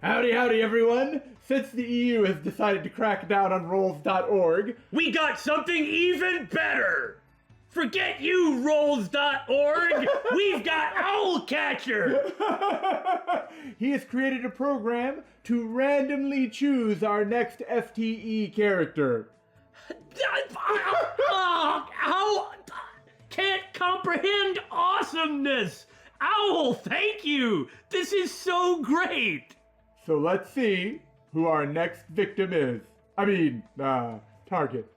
Howdy, howdy, everyone! Since the EU has decided to crack down on rolls.org, we got something even better! Forget you, rolls.org! We've got Owlcatcher! He has created a program to randomly choose our next FTE character. How? Can't comprehend awesomeness! Owl, thank you! This is so great! So let's see who our next victim is. Target.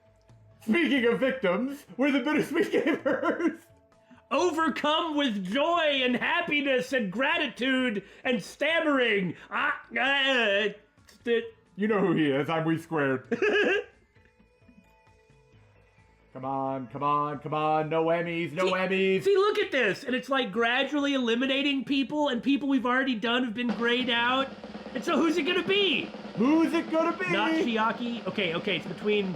Speaking of victims, we're the Bittersweet Gamers! Overcome with joy and happiness and gratitude and stammering. You know who he is. I'm We Squared. Come on. No Emmys, no Emmys. See, look at this. And it's like gradually eliminating people, and people we've already done have been grayed out. And so who's it going to be? Who's it going to be? Not Chiaki. Okay, it's between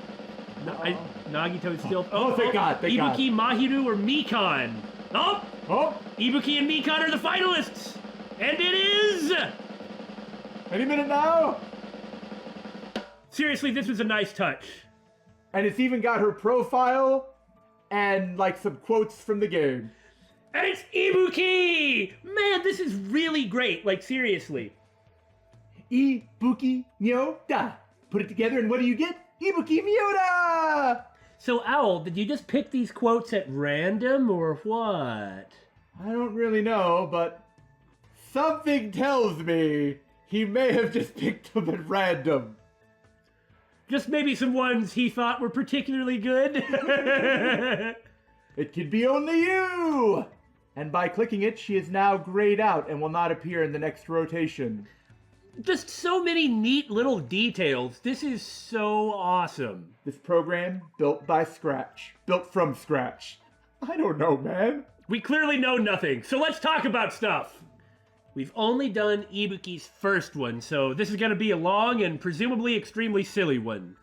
Nagito still. Thank God. Ibuki, Mahiru, or Mikan. Ibuki and Mikan are the finalists. And it is... Any minute now? Seriously, this was a nice touch. And it's even got her profile and like some quotes from the game. And it's Ibuki! Man, this is really great. Like, seriously. Ibuki Mioda. Put it together and what do you get? Ibuki Mioda! So, Owl, did you just pick these quotes at random or what? I don't really know, but something tells me he may have just picked them at random. Just maybe some ones he thought were particularly good. It could be only you! And by clicking it, she is now grayed out and will not appear in the next rotation. Just so many neat little details. This is so awesome. This program built from scratch. I don't know, man. We clearly know nothing, so let's talk about stuff. We've only done Ibuki's first one, so this is going to be a long and presumably extremely silly one.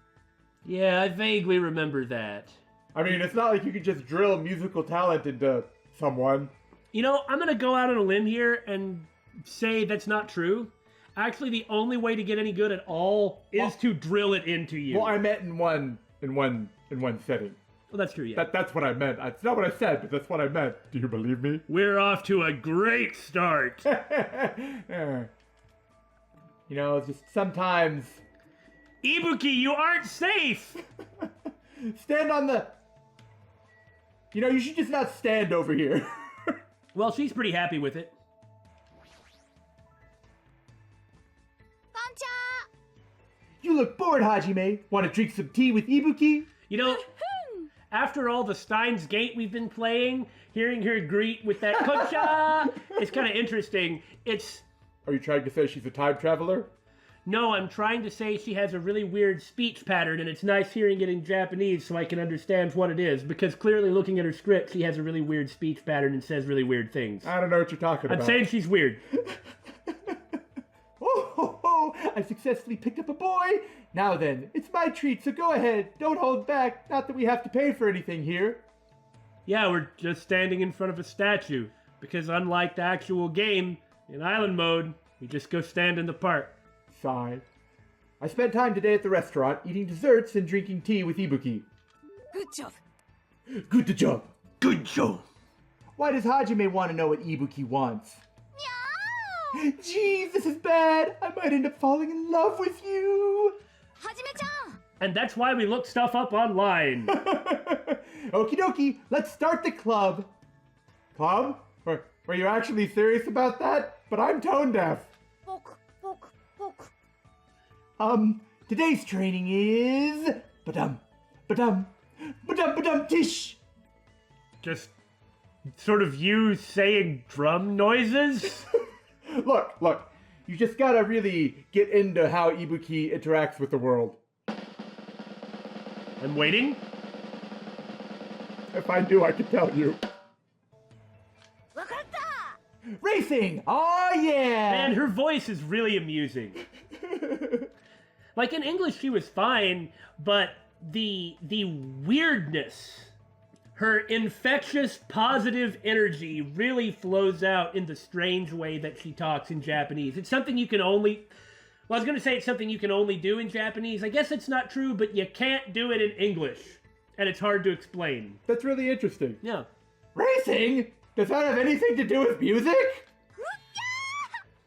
Yeah, I vaguely remember that. I mean, it's not like you could just drill musical talent into someone. You know, I'm going to go out on a limb here and say that's not true. Actually, the only way to get any good at all is to drill it into you. Well, I meant in one setting. Well, that's true, yeah. That's what I meant. It's not what I said, but that's what I meant. Do you believe me? We're off to a great start. You know, just sometimes... Ibuki, you aren't safe! Stand on the... You know, you should just not stand over here. Well, she's pretty happy with it. You look bored, Hajime. Want to drink some tea with Ibuki? You know, after all the Steins Gate we've been playing, hearing her greet with that kocha, it's kind of interesting. Are you trying to say she's a time traveler? No, I'm trying to say she has a really weird speech pattern, and it's nice hearing it in Japanese so I can understand what it is, because clearly looking at her script, she has a really weird speech pattern and says really weird things. I don't know what you're talking about. I'm saying she's weird. I successfully picked up a boy. Now then, it's my treat, so go ahead. Don't hold back. Not that we have to pay for anything here. Yeah, we're just standing in front of a statue, because unlike the actual game, in island mode, we just go stand in the park. Sigh. I spent time today at the restaurant eating desserts and drinking tea with Ibuki. Good job. Good job. Good job. Why does Hajime want to know what Ibuki wants? Jeez, this is bad. I might end up falling in love with you. Hajime-chan! And that's why we look stuff up online. Okie dokie, let's start the club. Club? Were you actually serious about that? But I'm tone deaf. Today's training is... tish. Just sort of you saying drum noises? Look, you just gotta really get into how Ibuki interacts with the world. I'm waiting. If I knew, I could tell you. Racing! Oh yeah! Man, her voice is really amusing. Like in English, she was fine, but the weirdness, her infectious positive energy really flows out in the strange way that she talks in Japanese. It's something you can only... Well, I was going to say it's something you can only do in Japanese. I guess it's not true, but you can't do it in English. And it's hard to explain. That's really interesting. Yeah. Racing? Does that have anything to do with music?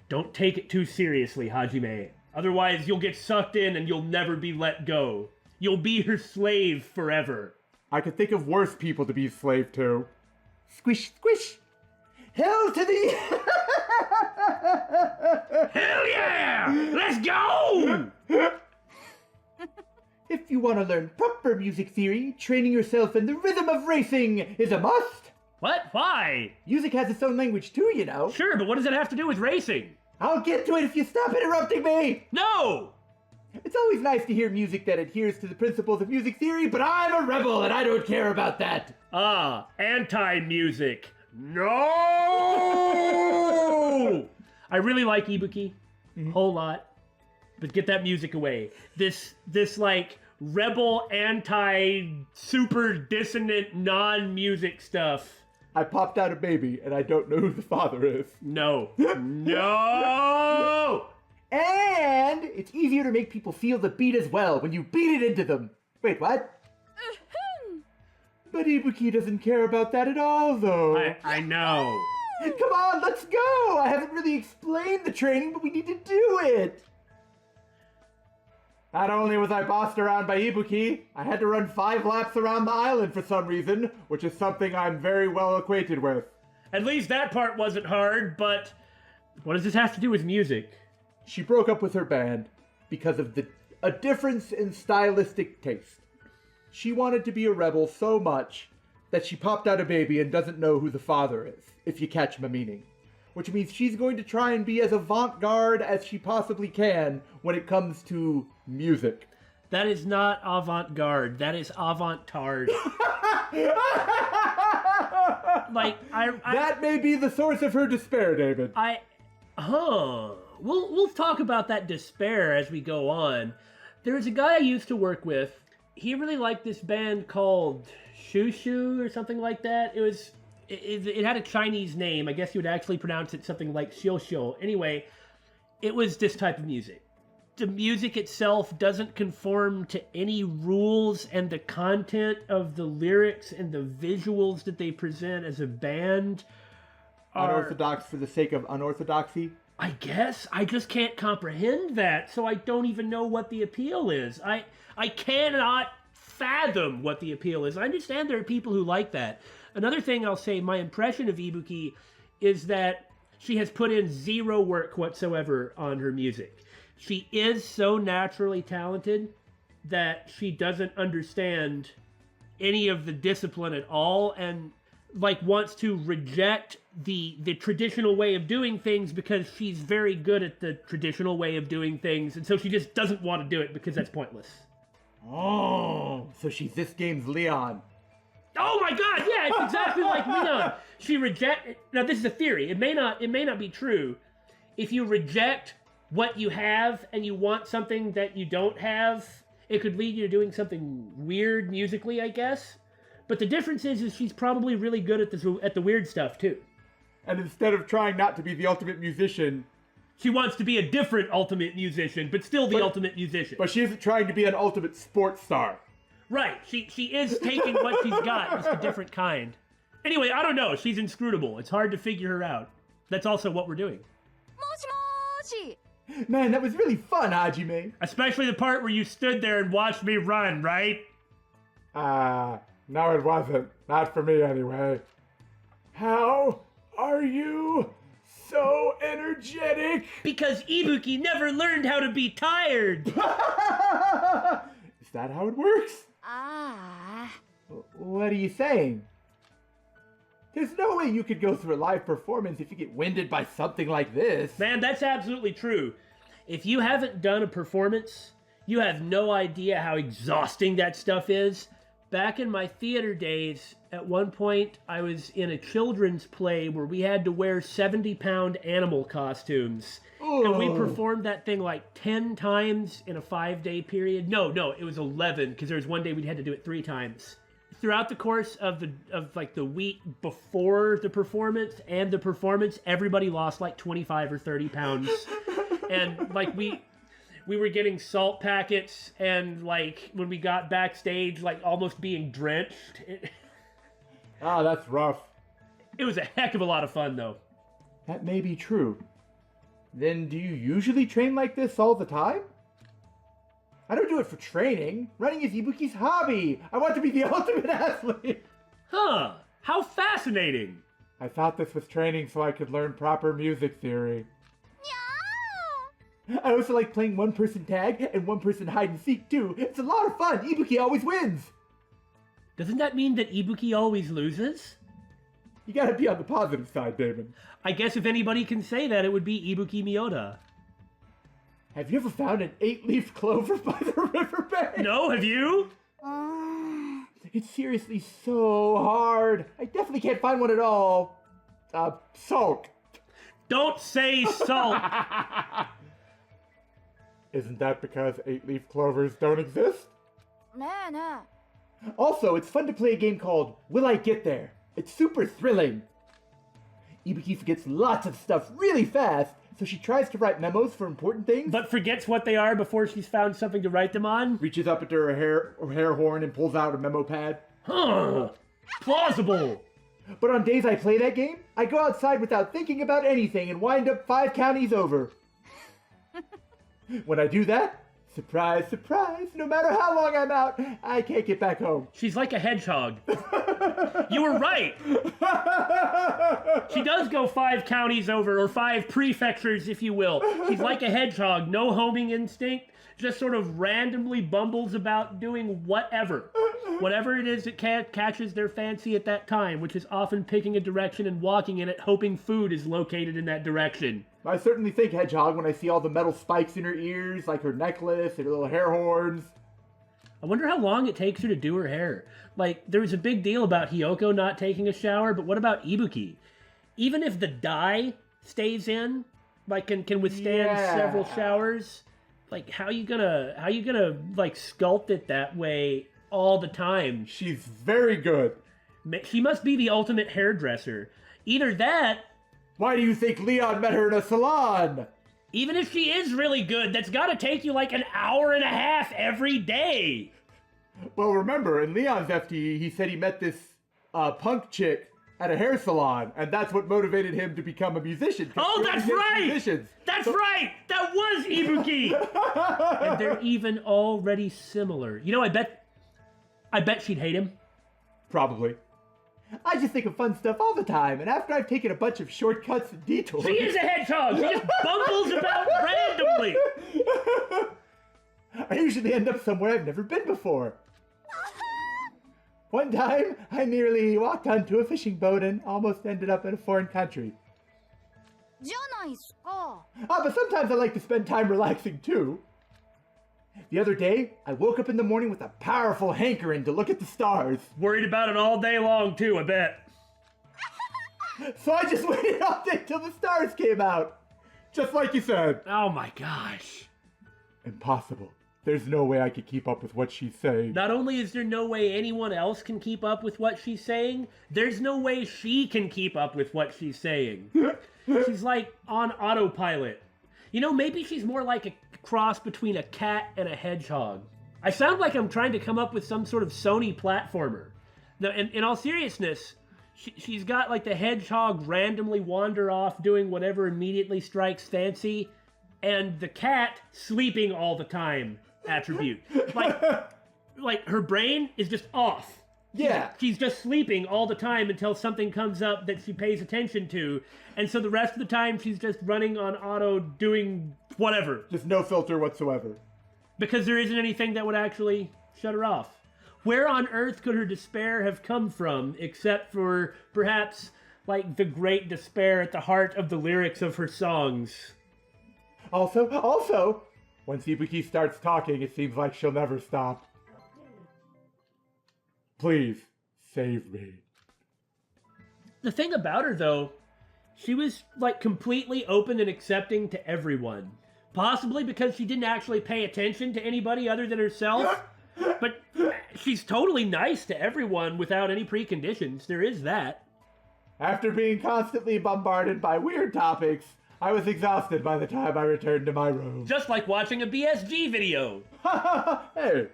Don't take it too seriously, Hajime. Otherwise, you'll get sucked in and you'll never be let go. You'll be her slave forever. I could think of worse people to be a slave to. Squish, squish. Hell to the... Hell yeah! Let's go! If you want to learn proper music theory, training yourself in the rhythm of racing is a must. What? Why? Music has its own language too, you know. Sure, but what does it have to do with racing? I'll get to it if you stop interrupting me. No! It's always nice to hear music that adheres to the principles of music theory, but I'm a rebel and I don't care about that. Ah, anti-music. No! I really like Ibuki. Whole lot. But get that music away. This like rebel anti-super dissonant non-music stuff. I popped out a baby and I don't know who the father is. No. No! And it's easier to make people feel the beat as well when you beat it into them. Wait, what? But Ibuki doesn't care about that at all, though. I know. Come on, let's go! I haven't really explained the training, but we need to do it! Not only was I bossed around by Ibuki, I had to run 5 laps around the island for some reason, which is something I'm very well acquainted with. At least that part wasn't hard, but what does this have to do with music? She broke up with her band because of a difference in stylistic taste. She wanted to be a rebel so much that she popped out a baby and doesn't know who the father is, if you catch my meaning. Which means she's going to try and be as avant-garde as she possibly can when it comes to music. That is not avant-garde. That is avant-tard. That may be the source of her despair, David. We'll talk about that despair as we go on. There's a guy I used to work with. He really liked this band called Shushu or something like that. It had a Chinese name. I guess you would actually pronounce it something like Xiu. Anyway, it was this type of music. The music itself doesn't conform to any rules, and the content of the lyrics and the visuals that they present as a band are... Unorthodox for the sake of unorthodoxy? I guess. I just can't comprehend that, so I don't even know what the appeal is. I cannot fathom what the appeal is. I understand there are people who like that. Another thing I'll say, my impression of Ibuki is that she has put in zero work whatsoever on her music. She is so naturally talented that she doesn't understand any of the discipline at all, and wants to reject the traditional way of doing things because she's very good at the traditional way of doing things, and so she just doesn't want to do it because that's pointless. Oh, so she's this game's Leon. Oh my god, yeah, it's exactly like Leon. Now this is a theory. It may not be true. If you reject what you have and you want something that you don't have, it could lead you to doing something weird musically, I guess. But the difference is she's probably really good at the weird stuff too. And instead of trying not to be the ultimate musician, she wants to be a different ultimate musician, but still the ultimate musician. But she isn't trying to be an ultimate sports star. Right. She is taking what she's got, just a different kind. Anyway, I don't know. She's inscrutable. It's hard to figure her out. That's also what we're doing. Moshi moshi! Man, that was really fun, Hajime. Especially the part where you stood there and watched me run, right? No it wasn't. Not for me, anyway. How are you so energetic? Because Ibuki never learned how to be tired. Is that how it works? Ah. What are you saying? There's no way you could go through a live performance if you get winded by something like this. Man, that's absolutely true. If you haven't done a performance, you have no idea how exhausting that stuff is. Back in my theater days, at one point, I was in a children's play where we had to wear 70-pound animal costumes. Ooh. And we performed that thing like 10 times in a 5-day period. No, it was 11, because there was one day we had to do it 3 times. Throughout the course of the week before the performance and the performance, everybody lost like 25 or 30 pounds. And we were getting salt packets and, like, when we got backstage, like, almost being drenched. Ah, that's rough. It was a heck of a lot of fun, though. That may be true. Then do you usually train like this all the time? I don't do it for training. Running is Ibuki's hobby. I want to be the ultimate athlete. Huh. How fascinating. I thought this was training so I could learn proper music theory. I also like playing one-person tag and one-person hide-and-seek too. It's a lot of fun. Ibuki always wins. Doesn't that mean that Ibuki always loses? You gotta be on the positive side, Damon. I guess if anybody can say that, it would be Ibuki Mioda. Have you ever found an 8-leaf clover by the riverbank? No, have you? It's seriously so hard. I definitely can't find one at all. Salt. Don't say salt. Isn't that because 8-leaf clovers don't exist? ねえねえ Also, it's fun to play a game called Will I Get There? It's super thrilling. Ibuki forgets lots of stuff really fast, so she tries to write memos for important things. But forgets what they are before she's found something to write them on? Reaches up into her hair horn and pulls out a memo pad. Huh. Plausible. But on days I play that game, I go outside without thinking about anything and wind up 5 counties over. When I do that, surprise, surprise, no matter how long I'm out, I can't get back home. She's like a hedgehog. You were right. She does go 5 counties over, or 5 prefectures, if you will. She's like a hedgehog, no homing instinct, just sort of randomly bumbles about doing whatever. Whatever it is that catches their fancy at that time, which is often picking a direction and walking in it, hoping food is located in that direction. I certainly think Hedgehog when I see all the metal spikes in her ears, like her necklace and her little hair horns. I wonder how long it takes her to do her hair. Like, there was a big deal about Hiyoko not taking a shower, but what about Ibuki? Even if the dye stays in, like, can withstand several showers, like, how you gonna like sculpt it that way all the time? She's very good. She must be the ultimate hairdresser. Either that. Why do you think Leon met her in a salon? Even if she is really good, that's gotta take you like an hour and a half every day. Well, remember, in Leon's FTE, he said he met this punk chick at a hair salon, and that's what motivated him to become a musician. Oh, that's right! That's right! That was Ibuki! And they're even already similar. You know, I bet she'd hate him. Probably. I just think of fun stuff all the time, and after I've taken a bunch of shortcuts and detours... She is a hedgehog! She just bumbles about randomly! I usually end up somewhere I've never been before. One time, I nearly walked onto a fishing boat and almost ended up in a foreign country. じゃないっすか But sometimes I like to spend time relaxing too. The other day, I woke up in the morning with a powerful hankering to look at the stars. Worried about it all day long too, I bet. So I just waited all day till the stars came out. Just like you said. Oh my gosh. Impossible. There's no way I could keep up with what she's saying. Not only is there no way anyone else can keep up with what she's saying, there's no way she can keep up with what she's saying. She's like on autopilot. You know, maybe she's more like a cross between a cat and a hedgehog. I sound like I'm trying to come up with some sort of Sony platformer. Now, in all seriousness, she's got like the hedgehog randomly wander off doing whatever immediately strikes fancy, and the cat sleeping all the time attribute. Like her brain is just off. Yeah. She's just sleeping all the time until something comes up that she pays attention to. And so the rest of the time she's just running on auto doing whatever. Just no filter whatsoever. Because there isn't anything that would actually shut her off. Where on earth could her despair have come from except for perhaps like the great despair at the heart of the lyrics of her songs? Also, once Ibuki starts talking, it seems like she'll never stop. Please, save me. The thing about her, though, she was, like, completely open and accepting to everyone. Possibly because she didn't actually pay attention to anybody other than herself. But she's totally nice to everyone without any preconditions. There is that. After being constantly bombarded by weird topics, I was exhausted by the time I returned to my room. Just like watching a BSG video. Hey.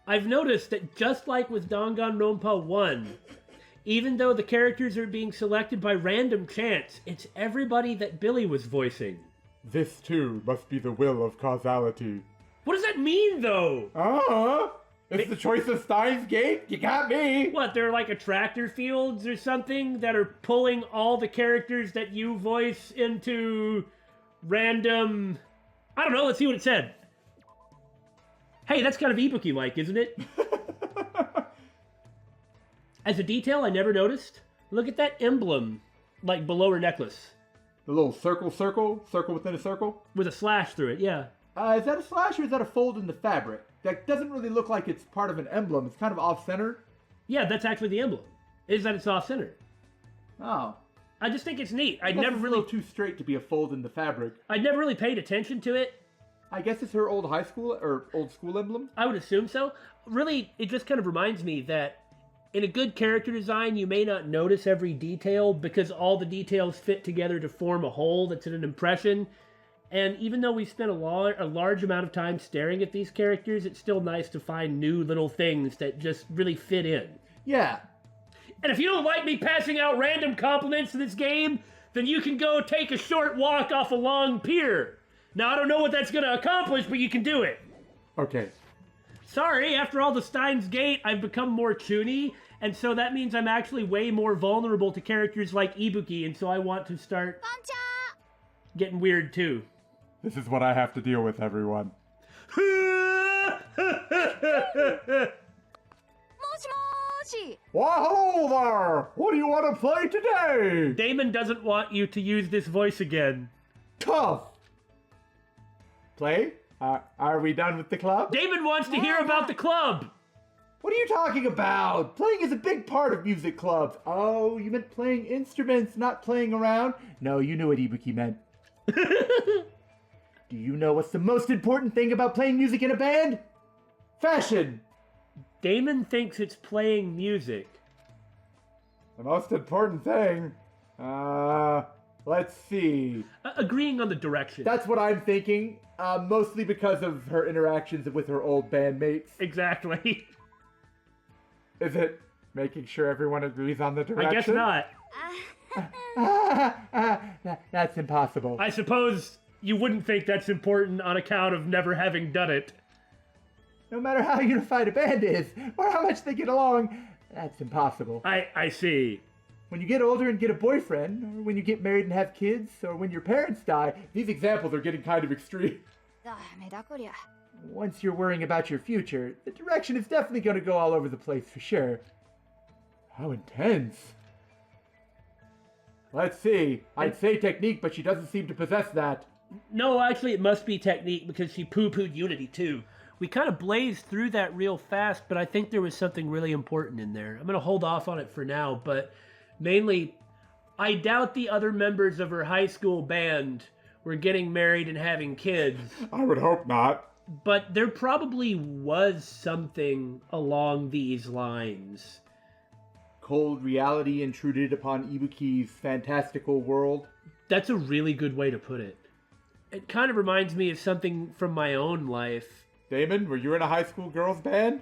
I've noticed that just like with Danganronpa 1, even though the characters are being selected by random chance, it's everybody that Billy was voicing. This too must be the will of causality. What does that mean, though? It's the choice of Steins Gate? You got me! What, they're like attractor fields or something that are pulling all the characters that you voice into random... I don't know, let's see what it said. Hey, that's kind of Ibuki-like, isn't it? As a detail I never noticed, look at that emblem, like below her necklace. The little circle within a circle? With a slash through it, yeah. Is that a slash or is that a fold in the fabric? That doesn't really look like it's part of an emblem. It's kind of off-center. Yeah, that's actually the emblem. Is that it's off-center. Oh. I just think it's neat. I'd That's never a really... little too straight to be a fold in the fabric. I'd never really paid attention to it. I guess it's her old high school or old school emblem. I would assume so. Really, it just kind of reminds me that in a good character design, you may not notice every detail because all the details fit together to form a whole that's an impression. And even though we spent a large amount of time staring at these characters, it's still nice to find new little things that just really fit in. Yeah. And if you don't like me passing out random compliments in this game, then you can go take a short walk off a long pier. Now, I don't know what that's going to accomplish, but you can do it. Okay. Sorry, after all the Steins Gate, I've become more toony, and so that means I'm actually way more vulnerable to characters like Ibuki, and so I want to start getting weird too. This is what I have to deal with, everyone. もしもーし Well, hello there! What do you want to play today? Damon doesn't want you to use this voice again. Tough! Play? Are we done with the club? Damon wants to hear about the club! What are you talking about? Playing is a big part of music clubs. Oh, you meant playing instruments, not playing around? No, you knew what Ibuki meant. Do you know what's the most important thing about playing music in a band? Fashion! Damon thinks it's playing music. The most important thing? Let's see. Agreeing on the direction. That's what I'm thinking, mostly because of her interactions with her old bandmates. Exactly. Is it making sure everyone agrees on the direction? I guess not. That's impossible. I suppose you wouldn't think that's important on account of never having done it. No matter how unified a band is, or how much they get along, that's impossible. I see. When you get older and get a boyfriend, or when you get married and have kids, or when your parents die, these examples are getting kind of extreme. ダメだこりゃ Once you're worrying about your future, the direction is definitely going to go all over the place for sure. How intense. Let's see. I'd say technique, but she doesn't seem to possess that. No, actually, it must be technique because she poo-pooed Unity, too. We kind of blazed through that real fast, but I think there was something really important in there. I'm going to hold off on it for now, but mainly, I doubt the other members of her high school band were getting married and having kids. I would hope not. But there probably was something along these lines. Cold reality intruded upon Ibuki's fantastical world. That's a really good way to put it. It kind of reminds me of something from my own life. Damon, were you in a high school girls band?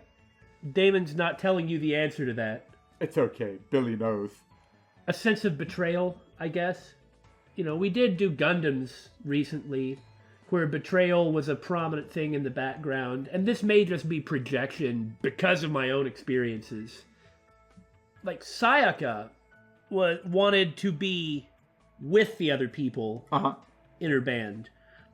Damon's not telling you the answer to that. It's okay. Billy knows. A sense of betrayal, I guess. You know, we did do Gundams recently, where betrayal was a prominent thing in the background, and this may just be projection because of my own experiences. Like, Sayaka wanted to be with the other people in her band.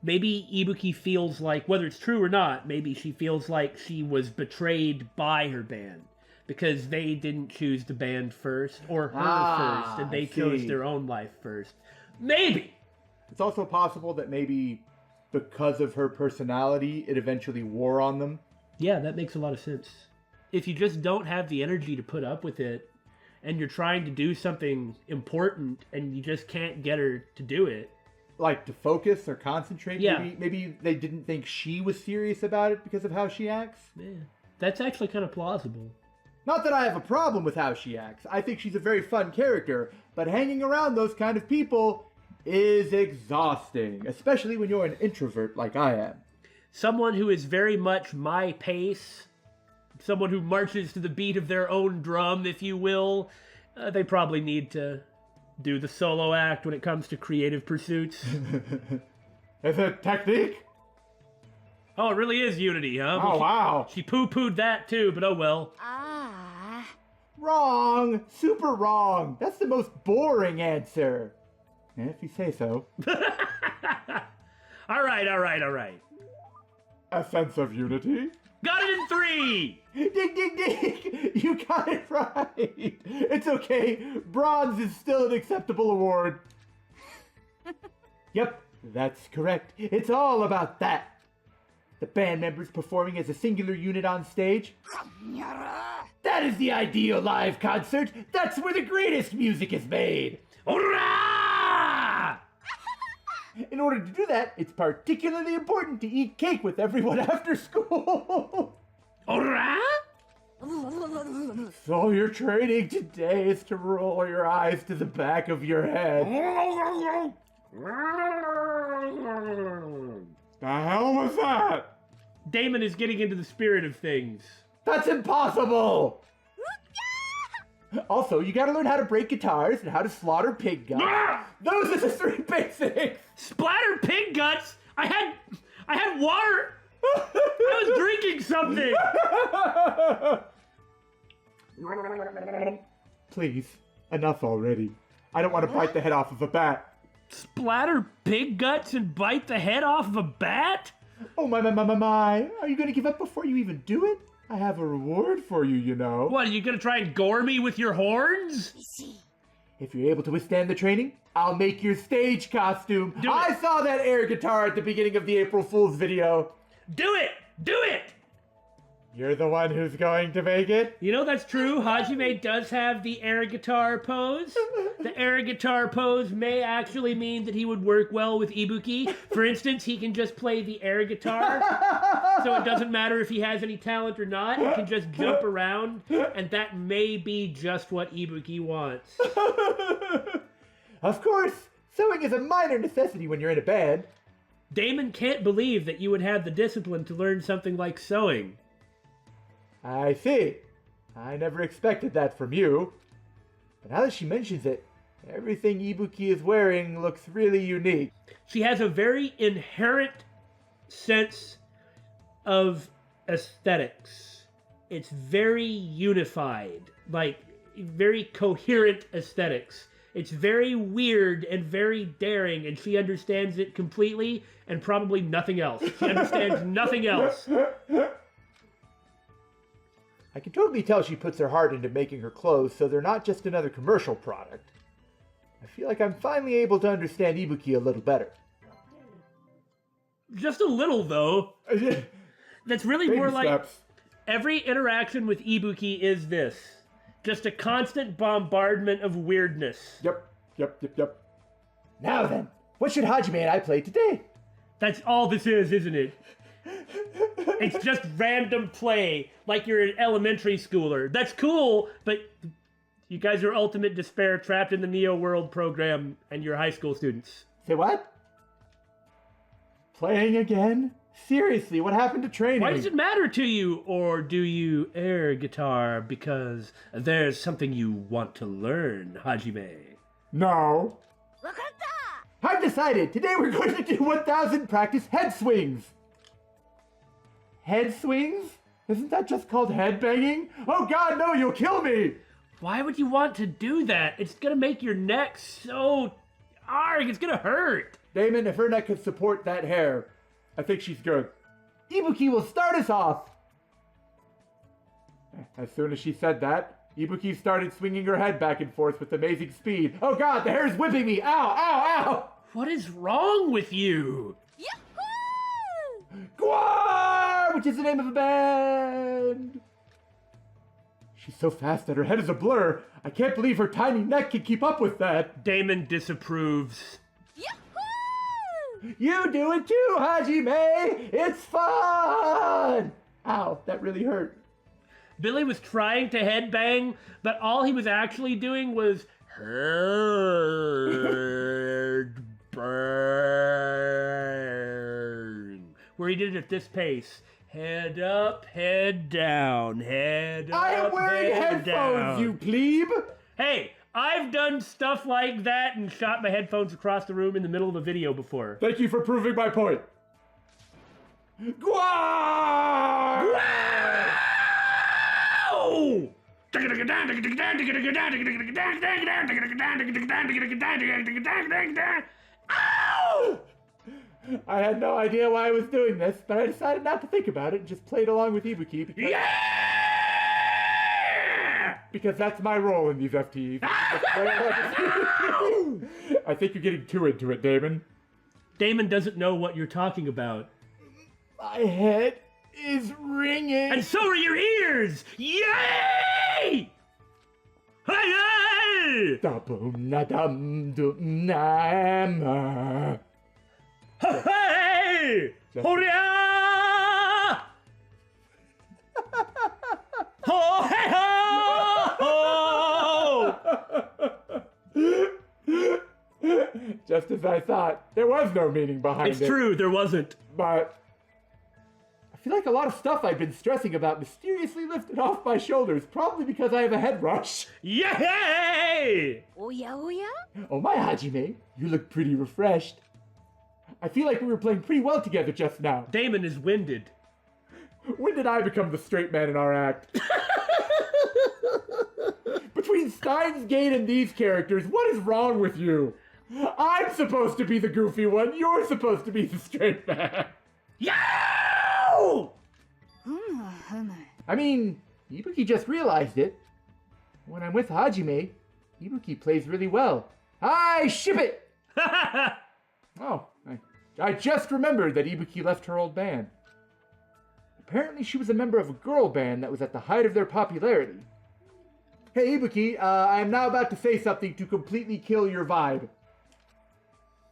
Maybe Ibuki feels like, whether it's true or not, maybe she feels like she was betrayed by her band because they didn't choose the band first, or her first, and they chose their own life first. Maybe! It's also possible that maybe because of her personality, it eventually wore on them. Yeah, that makes a lot of sense. If you just don't have the energy to put up with it, and you're trying to do something important, and you just can't get her to do it. Like, to focus or concentrate? Yeah. Maybe they didn't think she was serious about it because of how she acts? Yeah, that's actually kind of plausible. Not that I have a problem with how she acts. I think she's a very fun character, but hanging around those kind of people, is exhausting, especially when you're an introvert like I am. Someone who is very much my pace, someone who marches to the beat of their own drum, if you will, they probably need to do the solo act when it comes to creative pursuits. Is it technique? Oh, it really is Unity, huh? Oh, wow. She poo-pooed that too, but oh well. Ah. Wrong. Super wrong. That's the most boring answer. If you say so. All right. A sense of unity? Got it in 3! Ding, ding, ding! You got it right! It's okay. Bronze is still an acceptable award. Yep, that's correct. It's all about that. The band members performing as a singular unit on stage. That is the ideal live concert. That's where the greatest music is made. Hurrah! In order to do that, it's particularly important to eat cake with everyone after school. Hurrah! So your training today is to roll your eyes to the back of your head. The hell was that? Damon is getting into the spirit of things. That's impossible! Also, you gotta learn how to break guitars and how to slaughter pig guts. Those are the 3 basics! Splattered pig guts? I had water! I was drinking something! Please, enough already. I don't want to bite the head off of a bat. Splatter pig guts and bite the head off of a bat? Oh my. Are you gonna give up before you even do it? I have a reward for you, you know. What, are you gonna try and gore me with your horns? If you're able to withstand the training, I'll make your stage costume. I saw that air guitar at the beginning of the April Fool's video. Do it! Do it! You're the one who's going to make it? You know that's true. Hajime does have the air guitar pose. The air guitar pose may actually mean that he would work well with Ibuki. For instance, he can just play the air guitar, so it doesn't matter if he has any talent or not. He can just jump around, and that may be just what Ibuki wants. Of course, sewing is a minor necessity when you're in a band. Damon can't believe that you would have the discipline to learn something like sewing. I see. I never expected that from you. But now that she mentions it, everything Ibuki is wearing looks really unique. She has a very inherent sense of aesthetics. It's very unified, like very coherent aesthetics. It's very weird and very daring, and she understands it completely and probably nothing else. She understands nothing else. I can totally tell she puts her heart into making her clothes so they're not just another commercial product. I feel like I'm finally able to understand Ibuki a little better. Just a little, though. That's really Baby more like steps. every interaction with Ibuki is this. Just a constant bombardment of weirdness. Yep. Now then, what should Hajime and I play today? That's all this is, isn't it? It's just random play, like you're an elementary schooler. That's cool, but you guys are ultimate despair trapped in the Neo World program and you're high school students. Say what? Playing again? Seriously, what happened to training? Why does it matter to you? Or do you air guitar because there's something you want to learn, Hajime? No. わかった I've decided! Today we're going to do 1,000 practice head swings! Head swings? Isn't that just called head banging? Oh god, no, you'll kill me! Why would you want to do that? It's gonna make your neck so... Arg, it's gonna hurt! Damon, if her neck can support that hair, I think she's good. Ibuki will start us off! As soon as she said that, Ibuki started swinging her head back and forth with amazing speed. Oh god, the hair's whipping me! Ow! What is wrong with you? Yahoo! Gwar! Which is the name of a band! She's so fast that her head is a blur. I can't believe her tiny neck can keep up with that. Damon disapproves. Yahoo! You do it too, Hajime! It's fun! Ow, that really hurt. Billy was trying to headbang, but all he was actually doing was head burn. Where he did it at this pace. Head up, head down, head up, I am wearing head headphones, down. you plebe! Hey, I've done stuff like that and shot my headphones across the room in the middle of a video before. Thank you for proving my point. Gua! Ow! Ow! I had no idea why I was doing this, but I decided not to think about it and just played along with Ibuki because, Yeah! because that's my role in these FTEs. I think you're getting too into it, Damon. Damon doesn't know what you're talking about. My head is ringing. And so are your ears! Yay! Hey! Da-boom-na-dum-dum-nam. Hey! Just- Hurrah! Ho, hey, ho! Just as I thought. There was no meaning behind It's it. true, there wasn't. But I feel like a lot of stuff I've been stressing about mysteriously lifted off my shoulders, probably because I have a head rush. Yay! おやおや Oh my Hajime, you look pretty refreshed. I feel like we were playing pretty well together just now. Damon is winded. When did I become the straight man in our act? Between Steins Gate and these characters, what is wrong with you? I'm supposed to be the goofy one, you're supposed to be the straight man. Yow! ふむふむ I mean, Ibuki just realized it. When I'm with Hajime, Ibuki plays really well. I ship it! Oh, I just remembered that Ibuki left her old band. Apparently she was a member of a girl band that was at the height of their popularity. Hey Ibuki, I am now about to say something to completely kill your vibe.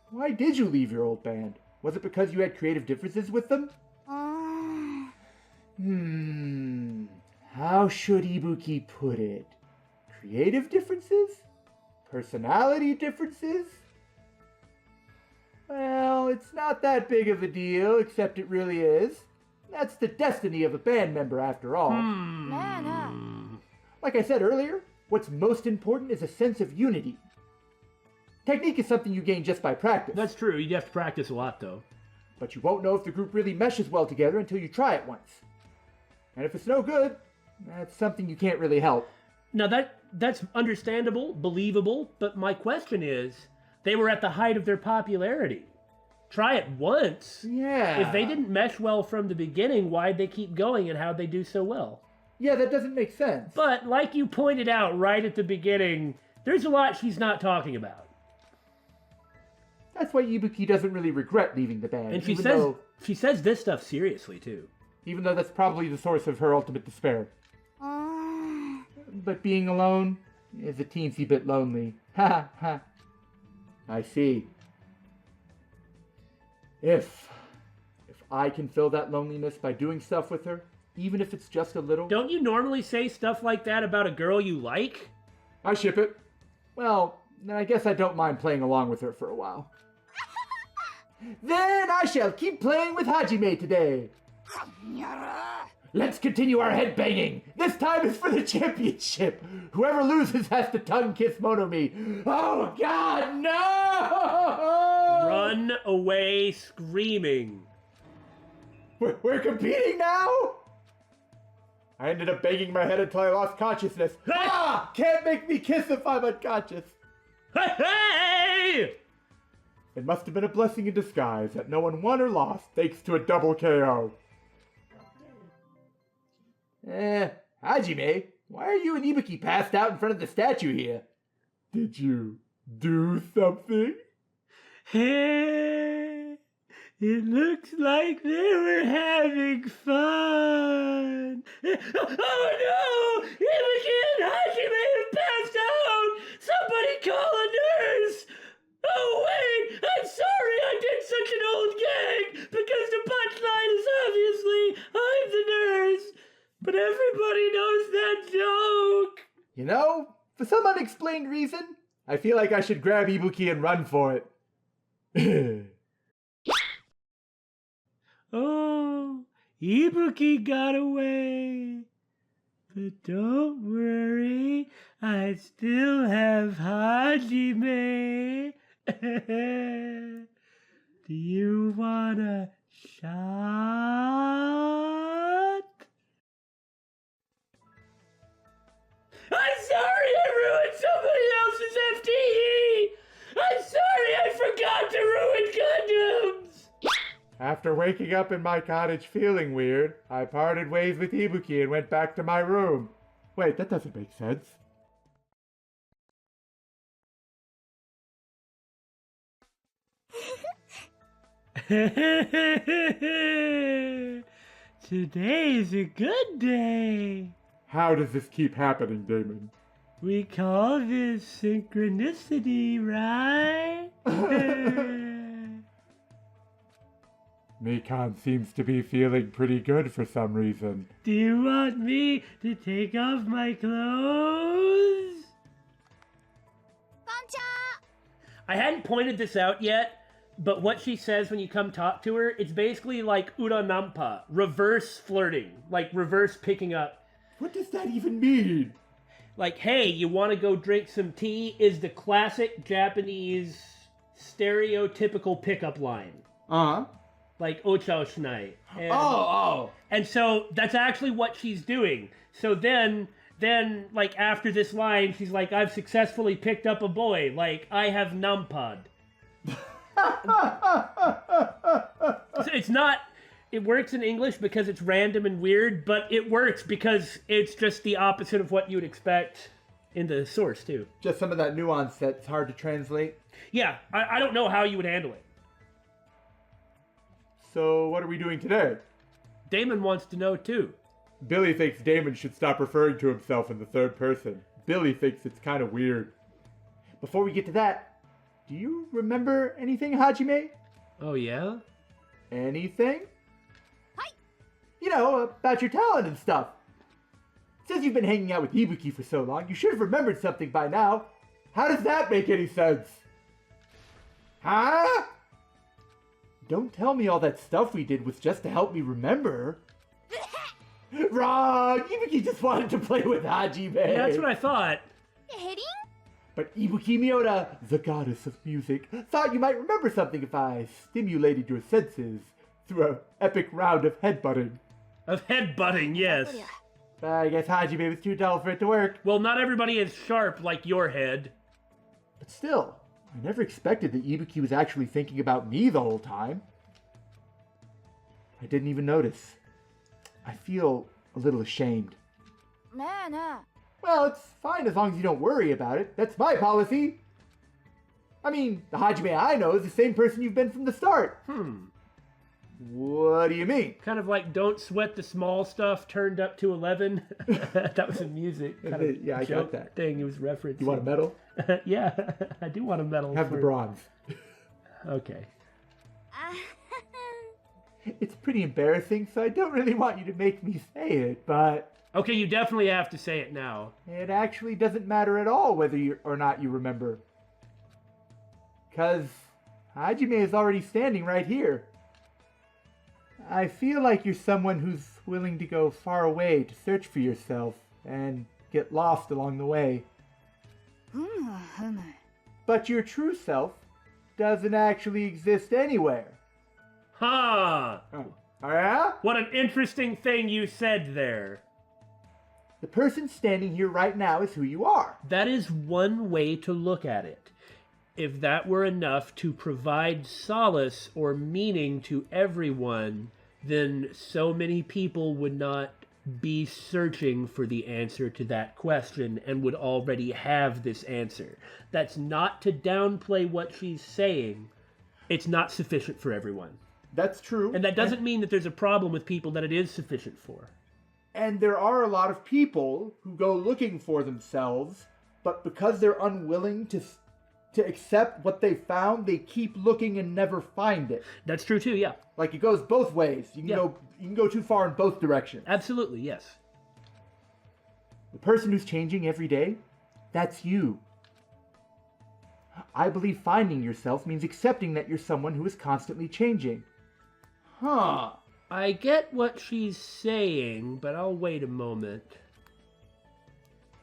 Why did you leave your old band? Was it because you had creative differences with them? あー How should Ibuki put it? Creative differences? Personality differences? Well, it's not that big of a deal, except it really is. That's the destiny of a band member, after all. なあなあ Like I said earlier, what's most important is a sense of unity. Technique is something you gain just by practice, That's true, you'd have to practice a lot though. but you won't know if the group really meshes well together until you try it once. And if it's no good, that's something you can't really help. Now that's understandable, believable, but my question is, they were at the height of their popularity. Try it once. Yeah. If they didn't mesh well from the beginning, why'd they keep going and how'd they do so well? Yeah, that doesn't make sense. But like you pointed out right at the beginning, there's a lot she's not talking about. That's why Ibuki doesn't really regret leaving the band. And she even says this stuff seriously too. even though that's probably the source of her ultimate despair. あー But being alone is a teensy bit lonely. Ha ha. I see. If I can fill that loneliness by doing stuff with her, even if it's just a little, Don't you normally say stuff like that about a girl you like? I ship it. Well, then I guess I don't mind playing along with her for a while. Then I shall keep playing with Hajime today. やら Let's continue our headbanging. This time is for the championship. Whoever loses has to tongue kiss Monomi. Oh God, no! Run away screaming. We're competing now? I ended up banging my head until I lost consciousness. Ah! Can't make me kiss if I'm unconscious. Hey! It must have been a blessing in disguise that no one won or lost thanks to a double KO. Hajime, why are you and Ibuki passed out in front of the statue here? Did you do something? Hey, it looks like they were having fun. Oh no! Ibuki and Hajime have passed out! Somebody call a nurse! Oh wait! I'm sorry I did such an old gag! Because the punchline is obviously I'm the nurse! But everybody knows that joke! You know, for some unexplained reason, I feel like I should grab Ibuki and run for it. Oh, Ibuki got away. But don't worry, I still have Hajime. Do you want a shot? I'm sorry I ruined somebody else's FTE! I'm sorry I forgot to ruin condoms! After waking up in my cottage feeling weird, I parted ways with Ibuki and went back to my room. Wait, that doesn't make sense. Today's a good day. How does this keep happening, Damon? We call this synchronicity, right? Mikan seems to be feeling pretty good for some reason. Do you want me to take off my clothes? Koncha! I hadn't pointed this out yet, but what she says when you come talk to her, it's basically like uranampa, reverse flirting, like reverse picking up. What does that even mean? Like, hey, you want to go drink some tea is the classic Japanese stereotypical pickup line. Uh-huh. Like, ochao shinai. Oh. And so that's actually what she's doing. So then, like, after this line, she's like, I've successfully picked up a boy. Like, I have numpad. It's not... It works in English because it's random and weird, but it works because it's just the opposite of what you would expect in the source, too. Just some of that nuance that's hard to translate. Yeah, I don't know how you would handle it. So, what are we doing today? Damon wants to know, too. Billy thinks Damon should stop referring to himself in the third person. Billy thinks it's kind of weird. Before we get to that, do you remember anything, Hajime? Oh, yeah? Anything? Hi. You know, about your talent and stuff. Since you've been hanging out with Ibuki for so long, you should have remembered something by now. How does that make any sense? Huh? Don't tell me all that stuff we did was just to help me remember. Wrong! Ibuki just wanted to play with Hajime. Yeah, that's what I thought. Heading? But Ibuki Mioda, the goddess of music, thought you might remember something if I stimulated your senses through an epic round of headbutting. Of headbutting, yes. I guess Hajime was too dull for it to work. Well, not everybody is sharp like your head. But still, I never expected that Ibuki was actually thinking about me the whole time. I didn't even notice. I feel a little ashamed. Nah. Well, it's fine as long as you don't worry about it. That's my policy. I mean, the Hajime I know is the same person you've been from the start. What do you mean? Kind of like Don't Sweat the Small Stuff turned up to 11. That was a music kind of Yeah, I got joke that. thing he was referencing. You want a medal? Yeah, I do want a medal. Have the bronze. Okay. It's pretty embarrassing, so I don't really want you to make me say it, but Okay, you definitely have to say it now. it actually doesn't matter at all whether you or not you remember. Because Hajime is already standing right here. I feel like you're someone who's willing to go far away to search for yourself and get lost along the way. But your true self doesn't actually exist anywhere. Huh. Oh yeah? What an interesting thing you said there. The person standing here right now is who you are. That is one way to look at it. If that were enough to provide solace or meaning to everyone, then so many people would not be searching for the answer to that question and would already have this answer. That's not to downplay what she's saying. It's not sufficient for everyone. That's true. And that doesn't mean that there's a problem with people that it is sufficient for. And there are a lot of people who go looking for themselves, but because they're unwilling to accept what they found, they keep looking and never find it. That's true too, yeah. Like it goes both ways. You can go too far in both directions. Absolutely, yes. The person who's changing every day, that's you. I believe finding yourself means accepting that you're someone who is constantly changing. Huh. I get what she's saying, but I'll wait a moment.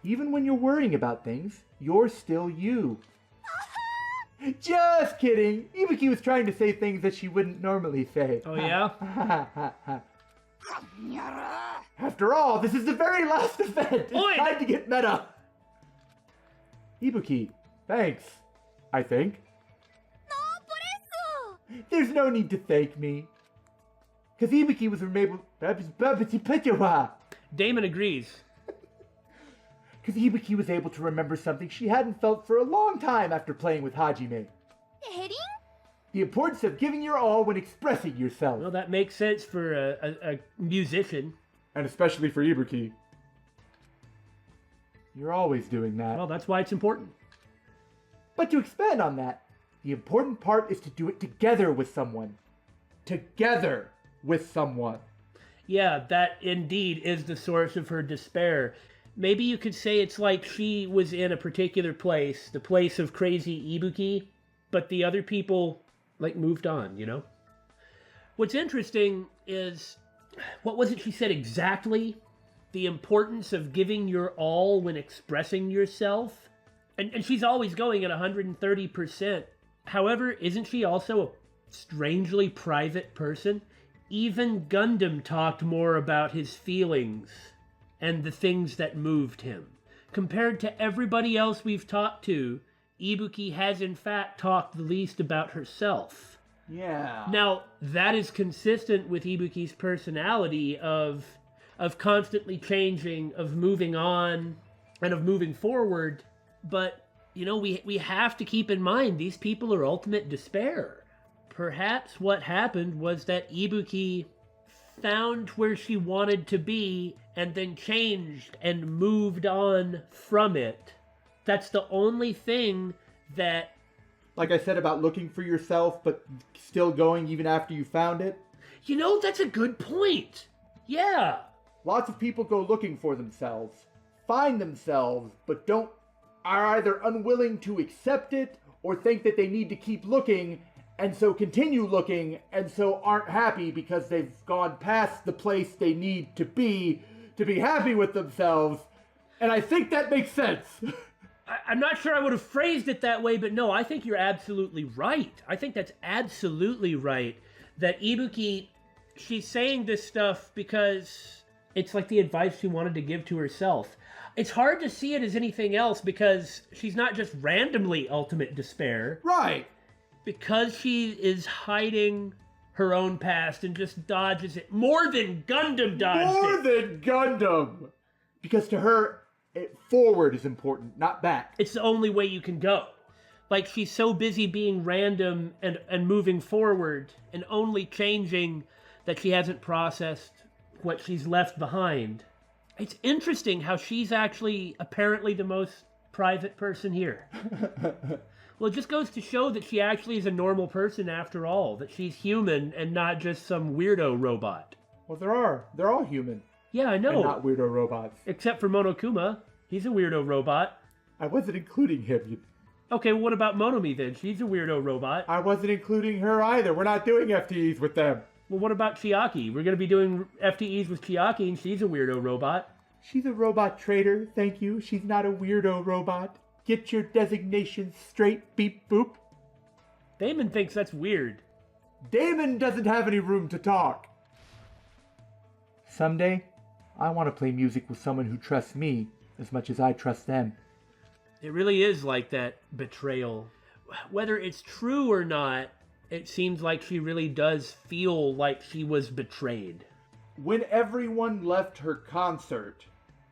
Even when you're worrying about things, you're still you. Just kidding! Ibuki was trying to say things that she wouldn't normally say. Oh, yeah? After all, this is the very last event! It's Oi! time to get meta! Ibuki, thanks. I think. There's no need to thank me. Because Ibuki was able... Damon agrees. Because Ibuki was able to remember something she hadn't felt for a long time after playing with Hajime. The importance of giving your all when expressing yourself. Well, that makes sense for a musician. And especially for Ibuki. You're always doing that. Well, that's why it's important. But to expand on that, the important part is to do it together with someone. Together with someone. Yeah, that indeed is the source of her despair. Maybe you could say it's like she was in a particular place, the place of crazy Ibuki, but the other people, like, moved on, you know? What's interesting is, what was it she said exactly? The importance of giving your all when expressing yourself? And she's always going at 130%. However, isn't she also a strangely private person? Even Gundam talked more about his feelings and the things that moved him. Compared to everybody else we've talked to, Ibuki has in fact talked the least about herself. Yeah. Now, that is consistent with Ibuki's personality of constantly changing, of moving on, and of moving forward. But, you know, we have to keep in mind, these people are ultimate despair. Perhaps what happened was that Ibuki found where she wanted to be and then changed and moved on from it. That's the only thing that... Like I said about looking for yourself, but still going even after you found it. You know, that's a good point. Yeah. Lots of people go looking for themselves, find themselves, but are either unwilling to accept it or think that they need to keep looking, and so continue looking, and so aren't happy because they've gone past the place they need to be happy with themselves. And I think that makes sense. I'm not sure I would have phrased it that way, but no, I think you're absolutely right. I think that's absolutely right. That Ibuki, she's saying this stuff because it's like the advice she wanted to give to herself. It's hard to see it as anything else because she's not just randomly ultimate despair. Right. Because she is hiding her own past and just dodges it more than Gundam dodged it. More than Gundam! Because to her, forward is important, not back. It's the only way you can go. Like, she's so busy being random and moving forward and only changing that she hasn't processed what she's left behind. It's interesting how she's actually apparently the most private person here. Well, it just goes to show that she actually is a normal person after all, that she's human and not just some weirdo robot. Well, they're all human. Yeah, I know. And not weirdo robots. Except for Monokuma. He's a weirdo robot. I wasn't including him. Okay, well, what about Monomi then? She's a weirdo robot. I wasn't including her either. We're not doing FTEs with them. Well, what about Chiaki? We're going to be doing FTEs with Chiaki, and she's a weirdo robot. She's a robot trader, thank you. She's not a weirdo robot. Get your designation straight, beep boop. Damon thinks that's weird. Damon doesn't have any room to talk. Someday, I want to play music with someone who trusts me as much as I trust them. It really is like that betrayal. Whether it's true or not, it seems like she really does feel like she was betrayed. When everyone left her concert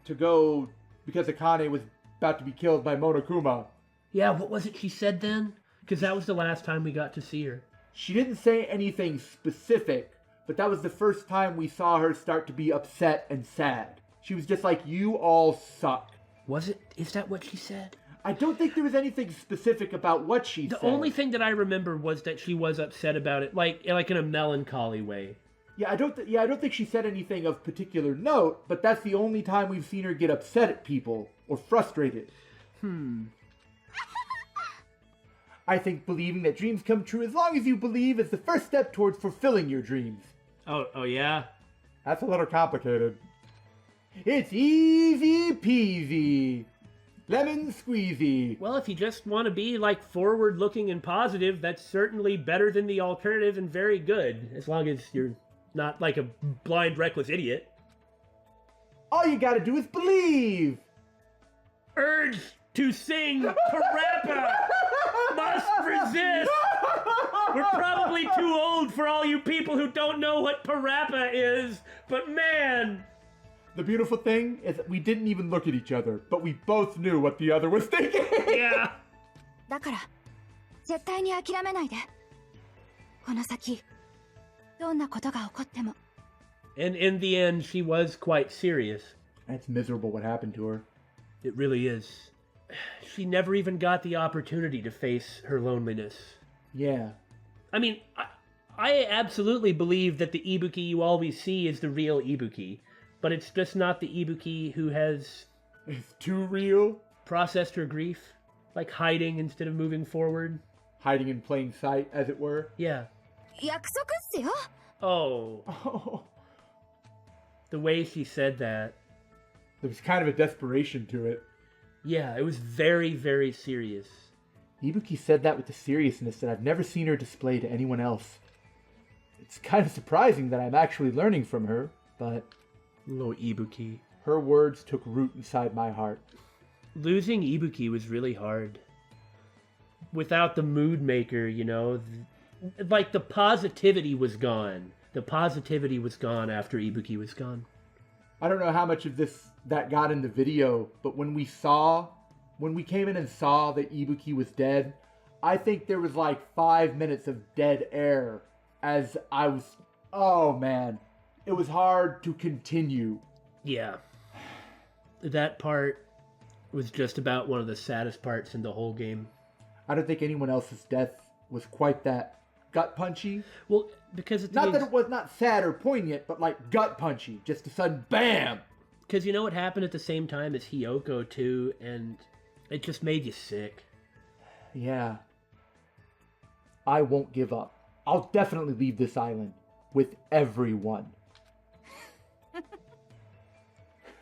to go because Akane was about to be killed by Monokuma. Yeah, what was it she said then? Because that was the last time we got to see her. She didn't say anything specific, but that was the first time we saw her start to be upset and sad. She was just like, you all suck. Was it? Is that what she said? I don't think there was anything specific about what she said. The only thing that I remember was that she was upset about it, like in a melancholy way. Yeah, I don't think she said anything of particular note, but that's the only time we've seen her get upset at people or frustrated. I think believing that dreams come true as long as you believe is the first step towards fulfilling your dreams. Oh yeah? That's a little complicated. It's easy peasy. Lemon squeezy. Well, if you just want to be, like, forward-looking and positive, that's certainly better than the alternative and very good, as long as you're not, like, a blind, reckless idiot. All you gotta do is believe. Urge to sing Parappa must resist. We're probably too old for all you people who don't know what Parappa is, but man... The beautiful thing is that we didn't even look at each other, but we both knew what the other was thinking. Yeah. だから絶対に諦めないで。この先どんなことが起こっても。 And in the end, she was quite serious. That's miserable what happened to her. It really is. She never even got the opportunity to face her loneliness. Yeah. I mean, I absolutely believe that the Ibuki you always see is the real Ibuki, but it's just not the Ibuki who has... It's too real. Processed her grief, like hiding instead of moving forward. Hiding in plain sight, as it were. Yeah. 約束っすよ。 Oh, Oh. the way she said that. There was kind of a desperation to it. Yeah, it was very, very serious. Ibuki said that with a seriousness that I've never seen her display to anyone else. It's kind of surprising that I'm actually learning from her, but... Little Ibuki. Her words took root inside my heart. Losing Ibuki was really hard. Without the mood maker, you know, like the positivity was gone. The positivity was gone after Ibuki was gone. I don't know how much of that got in the video, but when we came in and saw that Ibuki was dead, I think there was like 5 minutes of dead air as I was, oh man, it was hard to continue. Yeah. That part was just about one of the saddest parts in the whole game. I don't think anyone else's death was quite that gut punchy. Well, because it's Not that it was not sad or poignant, but like gut punchy. Just a sudden BAM! Because you know what happened at the same time as Hiyoko too, and it just made you sick. Yeah. I won't give up. I'll definitely leave this island with everyone.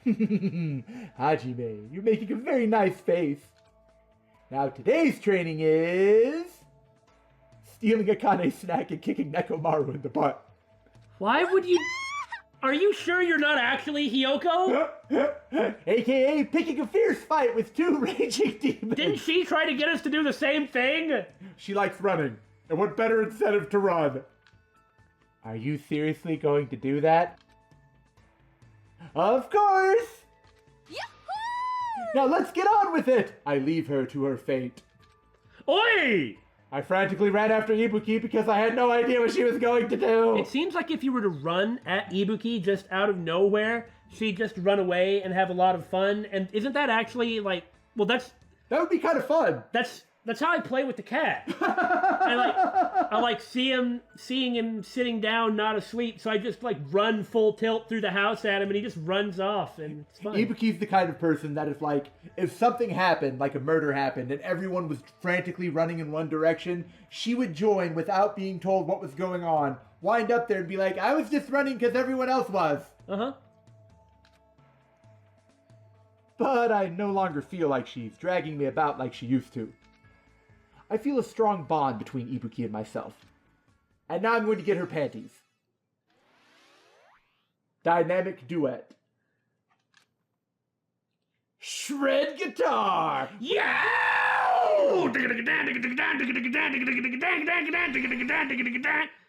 Hajime, you're making a very nice face. Now today's training is... stealing a Kane snack and kicking Nekomaru in the butt. Why would you... Are you sure you're not actually Hiyoko? AKA picking a fierce fight with two raging demons. Didn't she try to get us to do the same thing? She likes running. And what better incentive to run? Are you seriously going to do that? Of course! Yahoo! Now let's get on with it! I leave her to her fate. Oi! I frantically ran after Ibuki because I had no idea what she was going to do. It seems like if you were to run at Ibuki just out of nowhere, she'd just run away and have a lot of fun. And isn't that actually like... Well, That would be kind of fun. That's how I play with the cat. I like seeing him sitting down, not asleep. So I just like run full tilt through the house at him, and he just runs off, and it's fun. Ibuki's the kind of person that if something happened, like a murder happened, and everyone was frantically running in one direction, she would join without being told what was going on, wind up there and be like, I was just running because everyone else was. Uh-huh. But I no longer feel like she's dragging me about like she used to. I feel a strong bond between Ibuki and myself. And now I'm going to get her panties. Dynamic duet. Shred guitar! Yeah!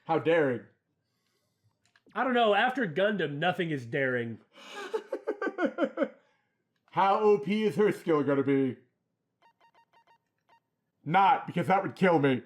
How daring. I don't know, after Gundam, nothing is daring. How OP is her skill gonna be? Not, because that would kill me.